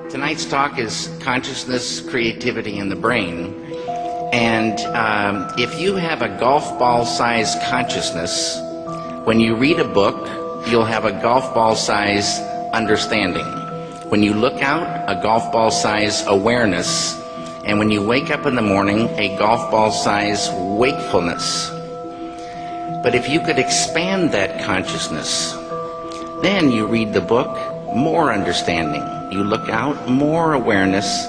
Tonight's talk is consciousness, creativity, and the brain. And if you have a golf ball-sized consciousness, when you read a book, you'll have a golf ball-sized understanding. When you look out, a golf ball-sized awareness. And when you wake up in the morning, a golf ball-sized wakefulness. But if you could expand that consciousness, then you read the book, more understanding. You look out, more awareness.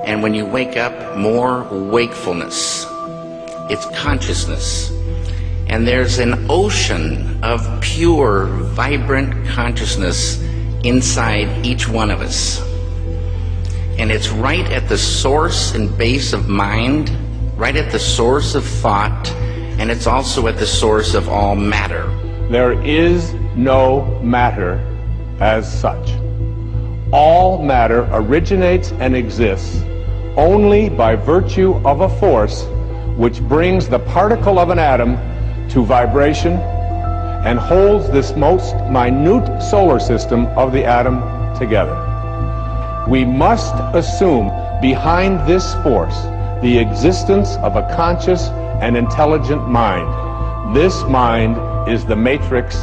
And when you wake up, more wakefulness. It's consciousness. And there's an ocean of pure, vibrant consciousness inside each one of us. And it's right at the source and base of mind, right at the source of thought, and it's also at the source of all matter. There is no matter as such. All matter originates and exists only by virtue of a force which brings the particle of an atom to vibration and holds this most minute solar system of the atom together. We must assume behind this force the existence of a conscious and intelligent mind. This mind is the matrix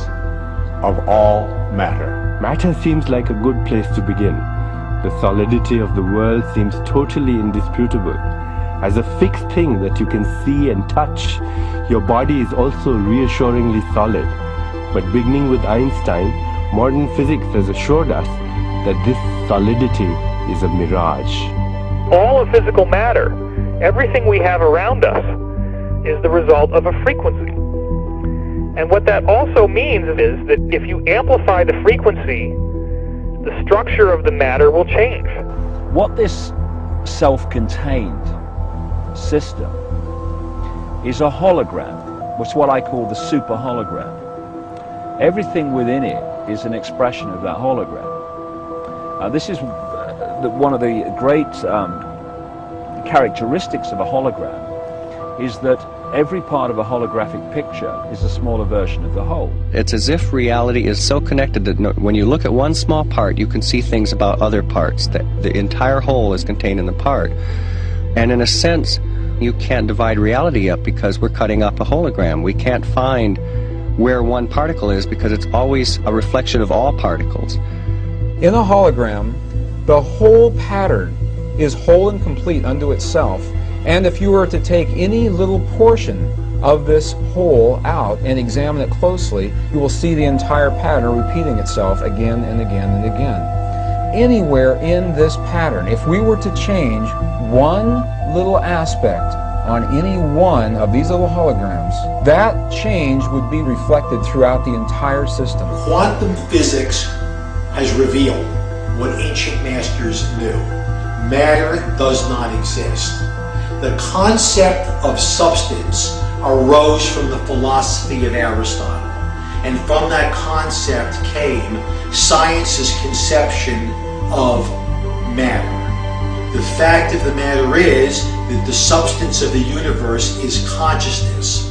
of all matter. Matter seems like a good place to begin. The solidity of the world seems totally indisputable. As a fixed thing that you can see and touch, your body is also reassuringly solid. But beginning with Einstein, modern physics has assured us that this solidity is a mirage. All of physical matter, everything we have around us, is the result of a frequency. And what that also means is that if you amplify the frequency, the structure of the matter will change. What this self-contained system is a hologram. It's what I call the super hologram. Everything within it is an expression of that hologram. This is one of the great characteristics of a hologram, is that every part of a holographic picture is a smaller version of the whole. It's as if reality is so connected that when you look at one small part, you can see things about other parts. That the entire whole is contained in the part. And in a sense, you can't divide reality up because we're cutting up a hologram. We can't find where one particle is because it's always a reflection of all particles. In a hologram, the whole pattern is whole and complete unto itself. And if you were to take any little portion of this whole out and examine it closely, you will see the entire pattern repeating itself again and again and again. Anywhere in this pattern, if we were to change one little aspect on any one of these little holograms, that change would be reflected throughout the entire system. Quantum physics has revealed what ancient masters knew. Matter does not exist. The concept of substance arose from the philosophy of Aristotle, and from that concept came science's conception of matter. The fact of the matter is that the substance of the universe is consciousness.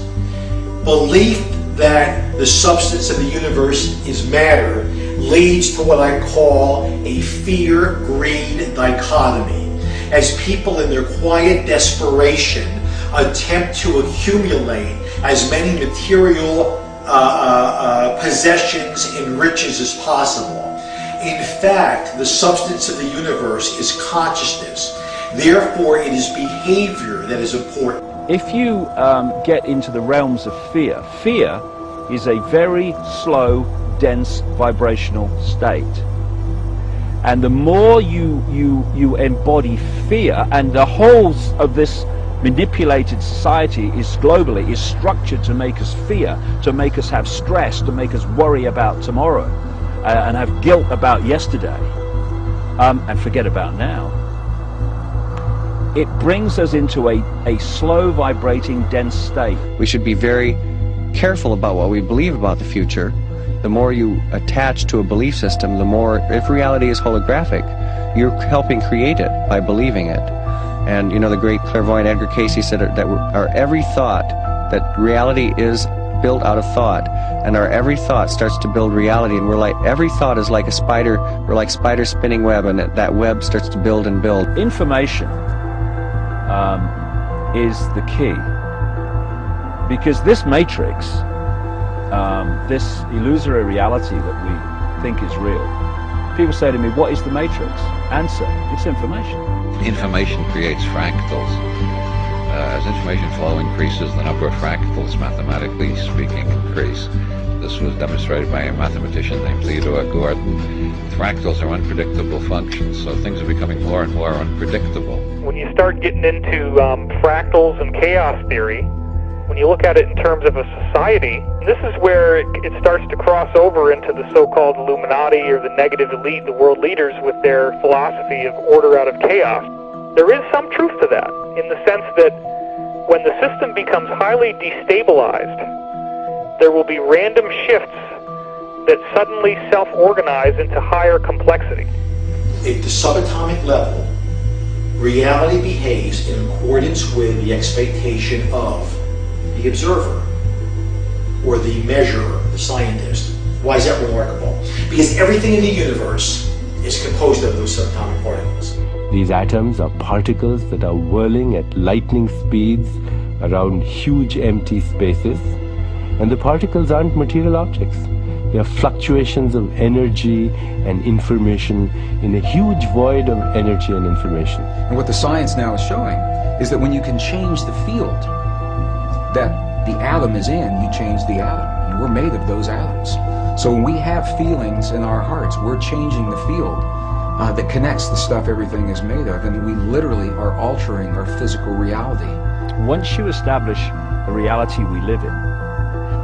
Belief that the substance of the universe is matter leads to what I call a fear-greed dichotomy, as people in their quiet desperation attempt to accumulate as many material possessions and riches as possible. In fact, the substance of the universe is consciousness. Therefore, it is behavior that is important. If you get into the realms of fear, fear is a very slow, dense vibrational state. And the more you embody fear, and the whole of this manipulated society is globally is structured to make us fear, to make us have stress, to make us worry about tomorrow, and have guilt about yesterday, and forget about now. It brings us into a slow vibrating dense state. We should be very careful about what we believe about the future. The more you attach to a belief system, the more, if reality is holographic, you're helping create it by believing it. And you know, the great clairvoyant Edgar Cayce said that our every thought that reality is built out of thought, and our every thought starts to build reality, and we're like, every thought is like a spider, we're like spider spinning web, and that web starts to build and build. Information is the key, because this matrix, this illusory reality that we think is real, people say to me, what is the matrix? Answer, it's information. Information creates fractals. As information flow increases, the number of fractals, mathematically speaking, increase. This was demonstrated by a mathematician named Theodore Gordon. Fractals are unpredictable functions, so things are becoming more and more unpredictable. When you start getting into fractals and chaos theory, when you look at it in terms of a society, this is where it starts to cross over into the so-called Illuminati or the negative elite, the world leaders, with their philosophy of order out of chaos. There is some truth to that, in the sense that when the system becomes highly destabilized, there will be random shifts that suddenly self-organize into higher complexity. At the subatomic level, reality behaves in accordance with the expectation of the observer, or the measurer, the scientist. Why is that remarkable? Because everything in the universe is composed of those subatomic particles. These atoms are particles that are whirling at lightning speeds around huge empty spaces, and the particles aren't material objects. They are fluctuations of energy and information in a huge void of energy and information. And what the science now is showing is that when you can change the field that the atom is in, you change the atom. And we're made of those atoms. So when we have feelings in our hearts, we're changing the field that connects the stuff everything is made of, and we literally are altering our physical reality. Once you establish the reality we live in,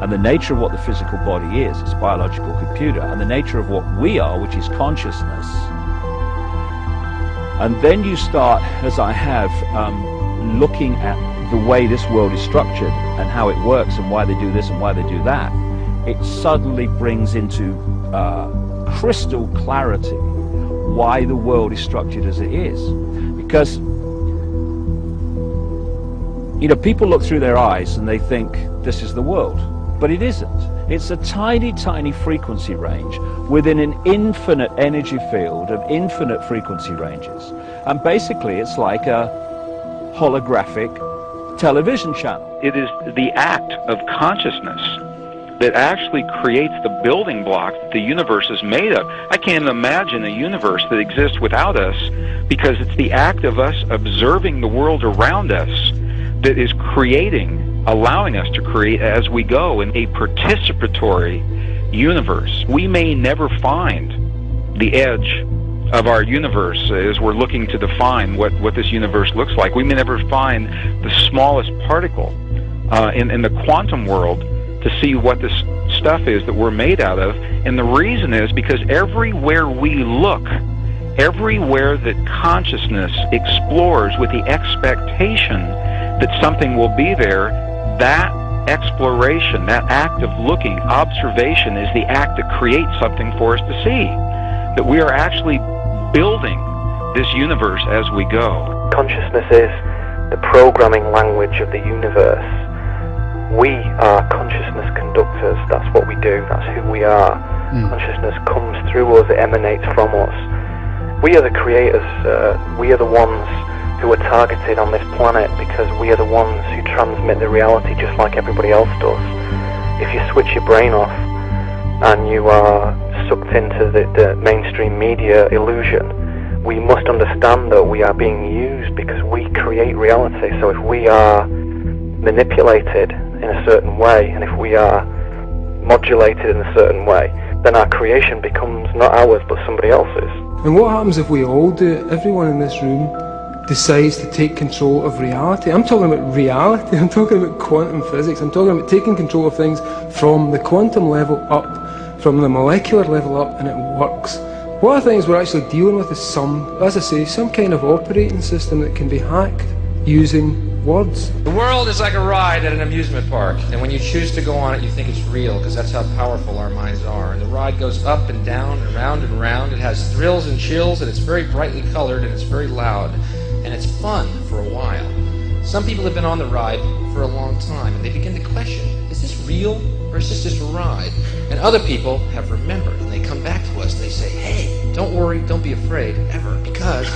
and the nature of what the physical body is, it's a biological computer, and the nature of what we are, which is consciousness, and then you start, as I have, looking at the way this world is structured and how it works and why they do this and why they do that, it suddenly brings into crystal clarity why the world is structured as it is. Because, you know, people look through their eyes and they think this is the world, but it isn't. It's a tiny, tiny frequency range within an infinite energy field of infinite frequency ranges. And basically it's like a holographic television channel. It is the act of consciousness that actually creates the building block that the universe is made of. I can't imagine a universe that exists without us, because it's the act of us observing the world around us that is creating, allowing us to create as we go in a participatory universe. We may never find the edge of our universe as we're looking to define what this universe looks like. We may never find the smallest particle in the quantum world to see what this stuff is that we're made out of. And the reason is because everywhere we look, everywhere that consciousness explores with the expectation that something will be there, that exploration, that act of looking, observation, is the act that creates something for us to see. That we are actually building this universe as we go. Consciousness is the programming language of the universe. We are consciousness conductors. That's what we do. That's who we are. Consciousness comes through us. It emanates from us. We are the creators. We are the ones who are targeted on this planet because we are the ones who transmit the reality just like everybody else does. If you switch your brain off and you are sucked into the mainstream media illusion, we must understand that we are being used because we create reality. So if we are manipulated in a certain way, and if we are modulated in a certain way, then our creation becomes not ours but somebody else's. And what happens if we all do it? Everyone in this room decides to take control of reality. I'm talking about reality, I'm talking about quantum physics, I'm talking about taking control of things from the quantum level up, from the molecular level up, and it works. One of the things we're actually dealing with is as I say, some kind of operating system that can be hacked using words. The world is like a ride at an amusement park, and when you choose to go on it, you think it's real, because that's how powerful our minds are. And the ride goes up and down and round and round. It has thrills and chills, and it's very brightly colored, and it's very loud, and it's fun for a while. Some people have been on the ride for for a long time, and they begin to question, is this real or is this just a ride? And other people have remembered, and they come back to us and they say, hey, don't worry, don't be afraid, ever, because